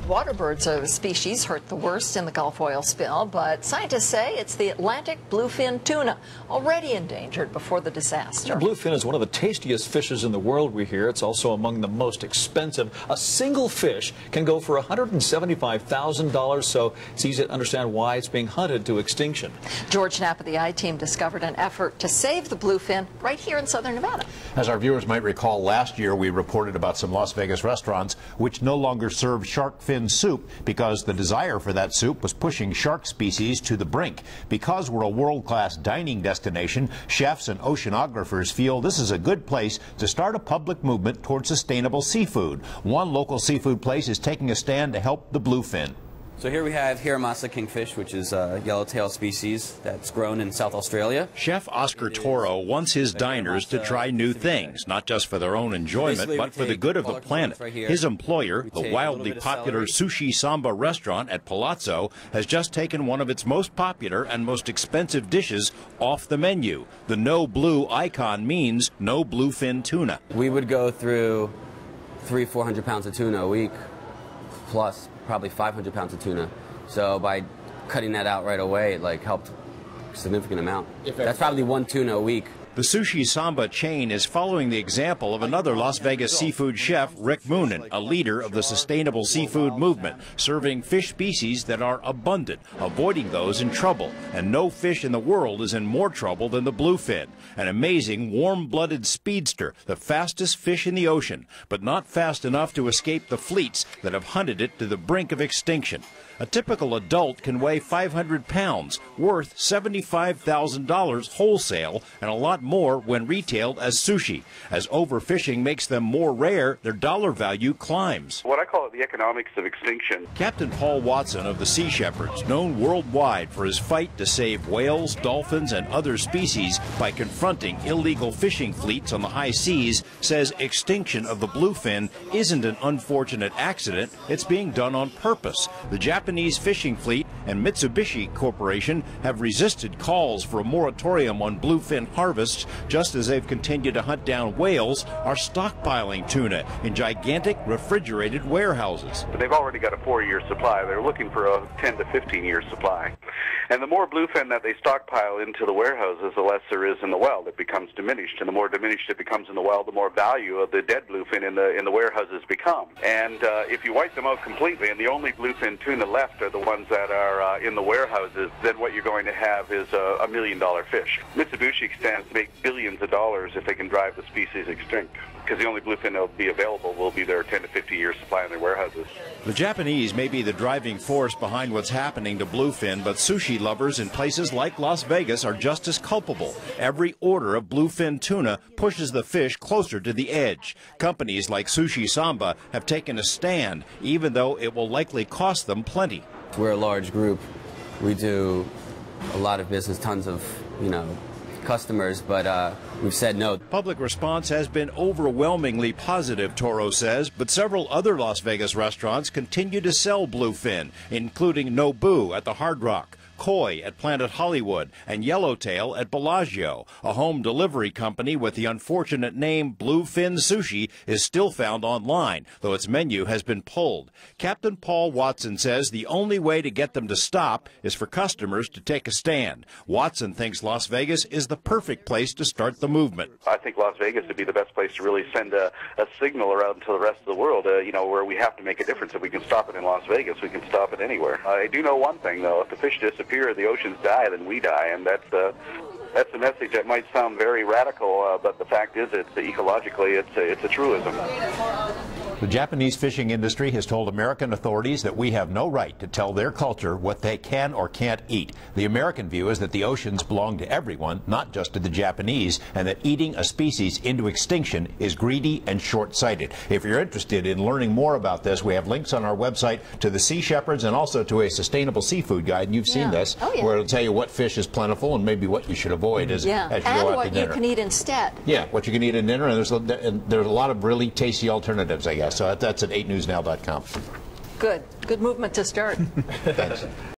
waterbirds are the species hurt the worst in the Gulf oil spill, but scientists say it's the Atlantic bluefin tuna, already endangered before the disaster. Bluefin is one of the tastiest fishes in the world, we hear. It's also among the most expensive. A single fish can go for $175,000, so it's easy to understand why it's being hunted to extinction. George Knapp of the I-Team discovered an effort to save the bluefin right here in southern Nevada. As our viewers might recall, last year we reported about some Las Vegas restaurants which no longer serve shark fin soup because the desire for that soup was pushing shark species to the brink. Because we're a world-class dining destination, chefs and oceanographers feel this is a good place to start a public movement toward sustainable seafood. One local seafood place is taking a stand to help the bluefin. So here we have Hiramasa kingfish, which is a yellowtail species that's grown in South Australia. Chef Oscar Toro wants his diners to try new things, not just for their own enjoyment, but for the good of the planet. His employer, the wildly popular Sushi Samba restaurant at Palazzo, has just taken one of its most popular and most expensive dishes off the menu. The no blue icon means no bluefin tuna. We would go through 300-400 pounds of tuna a week, plus probably 500 pounds of tuna. So by cutting that out right away, it helped a significant amount. That's probably one tuna a week. The Sushi Samba chain is following the example of another Las Vegas seafood chef, Moonen, a leader of the sustainable seafood movement, serving fish species that are abundant, avoiding those in trouble. And no fish in the world is in more trouble than the bluefin, an amazing warm-blooded speedster, the fastest fish in the ocean, but not fast enough to escape the fleets that have hunted it to the brink of extinction. A typical adult can weigh 500 pounds, worth $75,000 wholesale, and a lot more when retailed as sushi. As overfishing makes them more rare, their dollar value climbs. What I call it the economics of extinction. Captain Paul Watson of the Sea Shepherds, known worldwide for his fight to save whales, dolphins, and other species by confronting illegal fishing fleets on the high seas, says extinction of the bluefin isn't an unfortunate accident, it's being done on purpose. The Japanese fishing fleet and Mitsubishi Corporation have resisted calls for a moratorium on bluefin harvests, just as they've continued to hunt down whales, are stockpiling tuna in gigantic refrigerated warehouses. They've already got a 4-year supply. They're looking for a 10 to 15-year supply. And the more bluefin that they stockpile into the warehouses, the less there is in the wild. It becomes diminished, and the more diminished it becomes in the wild, the more value of the dead bluefin in the warehouses become. And if you wipe them out completely, and the only bluefin tuna left are the ones that are in the warehouses, then what you're going to have is a $1 million fish. Mitsubishi stands to make billions of dollars if they can drive the species extinct, because the only bluefin that will be available will be their 10 to 50-year supply in their warehouses. The Japanese may be the driving force behind what's happening to bluefin, but sushi lovers in places like Las Vegas are just as culpable. Every order of bluefin tuna pushes the fish closer to the edge. Companies like Sushi Samba have taken a stand, even though it will likely cost them plenty. We're a large group. We do a lot of business, tons of, customers, but we've said no. Public response has been overwhelmingly positive, Toro says, but several other Las Vegas restaurants continue to sell bluefin, including Nobu at the Hard Rock, Koi at Planet Hollywood, and Yellowtail at Bellagio. A home delivery company with the unfortunate name Bluefin Sushi is still found online, though its menu has been pulled. Captain Paul Watson says the only way to get them to stop is for customers to take a stand. Watson thinks Las Vegas is the perfect place to start the movement. I think Las Vegas would be the best place to really send a signal around to the rest of the world, where we have to make a difference. If we can stop it in Las Vegas, we can stop it anywhere. I do know one thing, though. If the fish disappear, the oceans die, then we die, and that's a message that might sound very radical, but the fact is, ecologically, it's a truism. The Japanese fishing industry has told American authorities that we have no right to tell their culture what they can or can't eat. The American view is that the oceans belong to everyone, not just to the Japanese, and that eating a species into extinction is greedy and short-sighted. If you're interested in learning more about this, we have links on our website to the Sea Shepherds and also to a sustainable seafood guide, and you've seen this, where it'll tell you what fish is plentiful and maybe what you should avoid as you go out to dinner. And what you can eat instead. Yeah, what you can eat at dinner, and there's a lot of really tasty alternatives, I guess. So that's at 8newsnow.com. Good movement to start. Thanks.